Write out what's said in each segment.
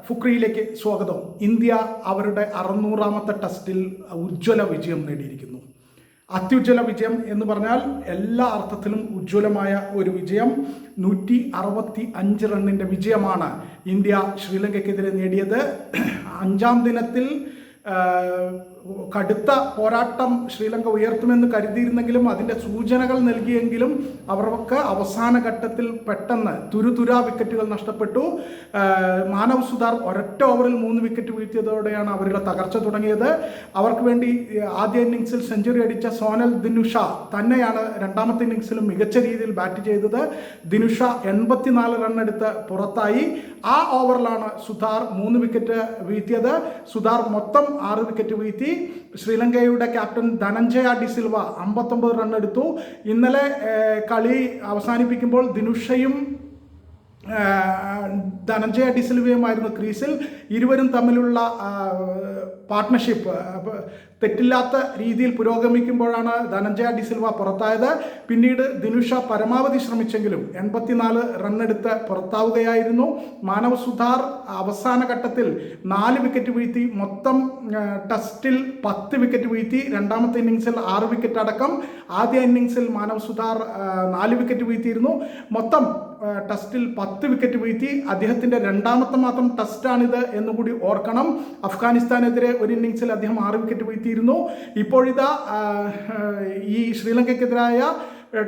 ഫുക്രിയിലേക്ക് സ്വാഗതം. ഇന്ത്യ അവരുടെ 600ാമത്തെ ടെസ്റ്റിൽ ഉജ്ജ്വല വിജയം നേടിയിരിക്കുന്നു. അത്യുജ്വല വിജയം എന്ന് പറഞ്ഞാൽ എല്ലാ അർത്ഥത്തിലും ഉജ്ജ്വലമായ ഒരു വിജയം. 165 റണ്ണിൻ്റെ വിജയമാണ് ഇന്ത്യ ശ്രീലങ്കയ്ക്കെതിരെ നേടിയത്. 5ാം ദിനത്തിൽ കടുത്ത പോരാട്ടം ശ്രീലങ്ക ഉയർത്തുമെന്ന് കരുതിയിരുന്നെങ്കിലും അതിൻ്റെ സൂചനകൾ നൽകിയെങ്കിലും അവർക്ക് അവസാന ഘട്ടത്തിൽ പെട്ടെന്ന് തുരുതുരാ വിക്കറ്റുകൾ നഷ്ടപ്പെട്ടു. മാനവ് സുധാർ ഒരൊറ്റ ഓവറിൽ 3 വിക്കറ്റ് വീഴ്ത്തിയതോടെയാണ് അവരുടെ തകർച്ച തുടങ്ങിയത്. അവർക്ക് വേണ്ടി ആദ്യ ഇന്നിങ്സിൽ സെഞ്ചുറി അടിച്ച സോനൽ ദിനുഷ തന്നെയാണ് 2ാമത്തെ ഇന്നിങ്സിലും മികച്ച രീതിയിൽ ബാറ്റ് ചെയ്തത്. ദിനുഷ 84 റണ്ണെടുത്ത് പുറത്തായി. ആ ഓവറിലാണ് സുധാർ 3 വിക്കറ്റ് വീഴ്ത്തിയത്. സുധാർ മൊത്തം 6 വിക്കറ്റ് വീഴ്ത്തി. ശ്രീലങ്കയുടെ ക്യാപ്റ്റൻ ധനഞ്ജയ ഡിസിൽവ 59 റണ്ണെടുത്തു. ഇന്നലെ കളി അവസാനിപ്പിക്കുമ്പോൾ ദിനുഷയും ധനഞ്ജയ ഡിസിൽവയുമായിരുന്നു ക്രീസിൽ. ഇരുവരും തമ്മിലുള്ള പാർട്ട്ണർഷിപ്പ് തെറ്റില്ലാത്ത രീതിയിൽ പുരോഗമിക്കുമ്പോഴാണ് ധനഞ്ജയ ഡിസിൽവ പുറത്തായത്. പിന്നീട് ദിനുഷ പരമാവധി ശ്രമിച്ചെങ്കിലും 84 റണ്ണെടുത്ത് പുറത്താവുകയായിരുന്നു. മാനവ് സുധാർ അവസാന ഘട്ടത്തിൽ 4 വിക്കറ്റ് വീഴ്ത്തി. മൊത്തം ടെസ്റ്റിൽ 10 വിക്കറ്റ് വീഴ്ത്തി. 2ാമത്തെ ഇന്നിങ്സിൽ 6 വിക്കറ്റ് അടക്കം. ആദ്യ ഇന്നിങ്സിൽ മാനവ് സുധാർ 4 വിക്കറ്റ് വീഴ്ത്തിയിരുന്നു. മൊത്തം ടെസ്റ്റിൽ 10 വിക്കറ്റ് വീഴ്ത്തി. അദ്ദേഹത്തിൻ്റെ 2ാമത്തെ മാത്രം ടെസ്റ്റാണിത് എന്നുകൂടി ഓർക്കണം. അഫ്ഗാനിസ്ഥാനെതിരെ ഒരു ഇന്നിങ്സിൽ അദ്ദേഹം 6 വിക്കറ്റ് വീഴ്ത്തിയിരുന്നു. ഇപ്പോഴിതാ ഈ ശ്രീലങ്കയ്ക്കെതിരായ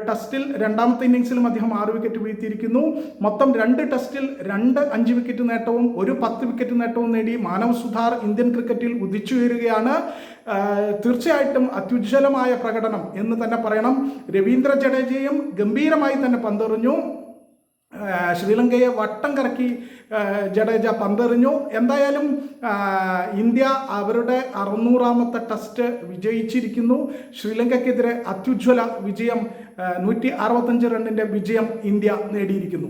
ടെസ്റ്റിൽ 2ാമത്തെ ഇന്നിങ്സിലും അദ്ദേഹം 6 വിക്കറ്റ് വീഴ്ത്തിയിരിക്കുന്നു. മൊത്തം 2 ടെസ്റ്റിൽ 2 5 വിക്കറ്റ് നേട്ടവും 1 10 വിക്കറ്റ് നേട്ടവും നേടി മാനവ് സുധാർ ഇന്ത്യൻ ക്രിക്കറ്റിൽ ഉദിച്ചുയരുകയാണ്. തീർച്ചയായിട്ടും അത്യുജ്വലമായ പ്രകടനം എന്ന് തന്നെ പറയണം. രവീന്ദ്ര ജഡേജയും ഗംഭീരമായി തന്നെ പന്തെറിഞ്ഞു. ശ്രീലങ്കയെ വട്ടം കറക്കി ജഡേജ പന്തെറിഞ്ഞു. എന്തായാലും ഇന്ത്യ അവരുടെ 600ാമത്തെ ടെസ്റ്റ് വിജയിച്ചിരിക്കുന്നു. ശ്രീലങ്കയ്ക്കെതിരെ അത്യുജ്വല വിജയം, 165 റണ്ണിൻ്റെ വിജയം ഇന്ത്യ നേടിയിരിക്കുന്നു.